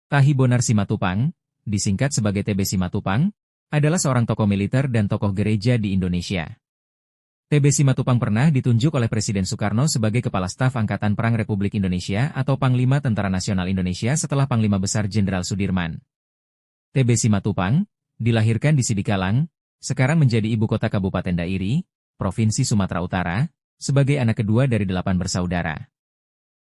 Tahi Bonar Simatupang, disingkat sebagai TB Simatupang, adalah seorang tokoh militer dan tokoh gereja di Indonesia. TB Simatupang pernah ditunjuk oleh Presiden Soekarno sebagai Kepala Staf Angkatan Perang Republik Indonesia atau Panglima Tentara Nasional Indonesia setelah Panglima Besar Jenderal Sudirman. TB Simatupang dilahirkan di Sidikalang, sekarang menjadi ibu kota Kabupaten Dairi, Provinsi Sumatera Utara, sebagai anak kedua dari 8 bersaudara.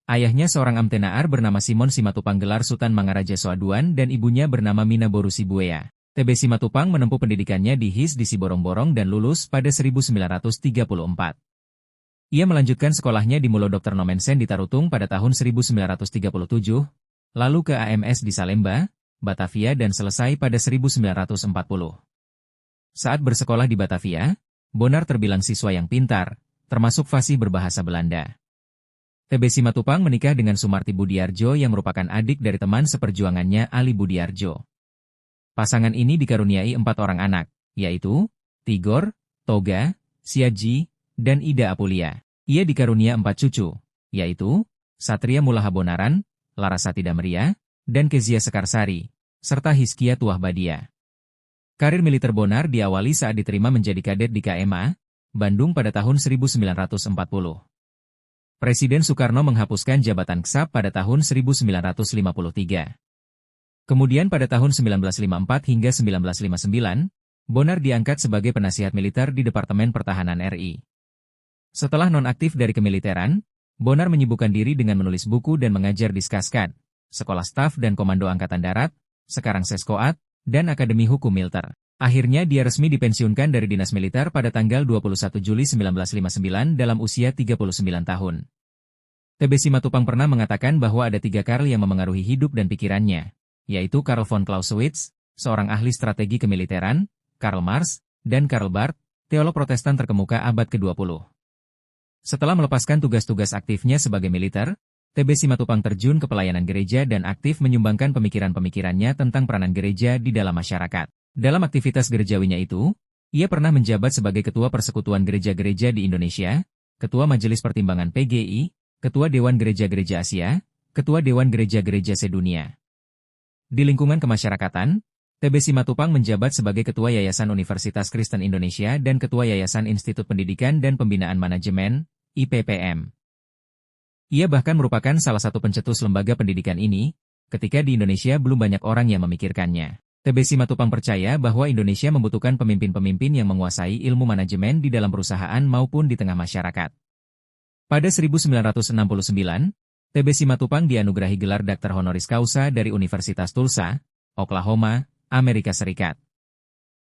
Ayahnya seorang amtenaar bernama Simon Simatupang gelar Sultan Mangaraja Soaduan dan ibunya bernama Mina Boru Sibuea. TB Simatupang menempuh pendidikannya di HIS di Siborong-Borong dan lulus pada 1934. Ia melanjutkan sekolahnya di Mulo Dr. Nomensen di Tarutung pada tahun 1937, lalu ke AMS di Salemba, Batavia dan selesai pada 1940. Saat bersekolah di Batavia, Bonar terbilang siswa yang pintar, termasuk fasih berbahasa Belanda. TB Simatupang menikah dengan Sumarti Budiarjo yang merupakan adik dari teman seperjuangannya Ali Budiarjo. Pasangan ini dikaruniai 4 orang anak, yaitu Tigor, Toga, Siaji, dan Ida Apulia. Ia dikarunia 4 cucu, yaitu Satria Mulaha Bonaran, Larasati Damria, dan Kezia Sekarsari, serta Hizkia Tuah Badia. Karir militer Bonar diawali saat diterima menjadi kadet di KMA, Bandung pada tahun 1940. Presiden Soekarno menghapuskan jabatan KSAP pada tahun 1953. Kemudian pada tahun 1954 hingga 1959, Bonar diangkat sebagai penasihat militer di Departemen Pertahanan RI. Setelah nonaktif dari kemiliteran, Bonar menyibukkan diri dengan menulis buku dan mengajar di Skaskad, Sekolah Staf dan Komando Angkatan Darat, sekarang Seskoat, dan Akademi Hukum Militer. Akhirnya dia resmi dipensiunkan dari dinas militer pada tanggal 21 Juli 1959 dalam usia 39 tahun. TB Simatupang pernah mengatakan bahwa ada 3 Karl yang memengaruhi hidup dan pikirannya, yaitu Karl von Clausewitz, seorang ahli strategi kemiliteran, Karl Marx, dan Karl Barth, teolog Protestan terkemuka abad ke-20. Setelah melepaskan tugas-tugas aktifnya sebagai militer, TB Simatupang terjun ke pelayanan gereja dan aktif menyumbangkan pemikiran-pemikirannya tentang peranan gereja di dalam masyarakat. Dalam aktivitas gerejawinya itu, ia pernah menjabat sebagai Ketua Persekutuan Gereja-Gereja di Indonesia, Ketua Majelis Pertimbangan PGI, Ketua Dewan Gereja-Gereja Asia, Ketua Dewan Gereja-Gereja Sedunia. Di lingkungan kemasyarakatan, TB Simatupang menjabat sebagai Ketua Yayasan Universitas Kristen Indonesia dan Ketua Yayasan Institut Pendidikan dan Pembinaan Manajemen, IPPM. Ia bahkan merupakan salah satu pencetus lembaga pendidikan ini, ketika di Indonesia belum banyak orang yang memikirkannya. TB Simatupang percaya bahwa Indonesia membutuhkan pemimpin-pemimpin yang menguasai ilmu manajemen di dalam perusahaan maupun di tengah masyarakat. Pada 1969, TB Simatupang dianugerahi gelar Doktor Honoris Causa dari Universitas Tulsa, Oklahoma, Amerika Serikat.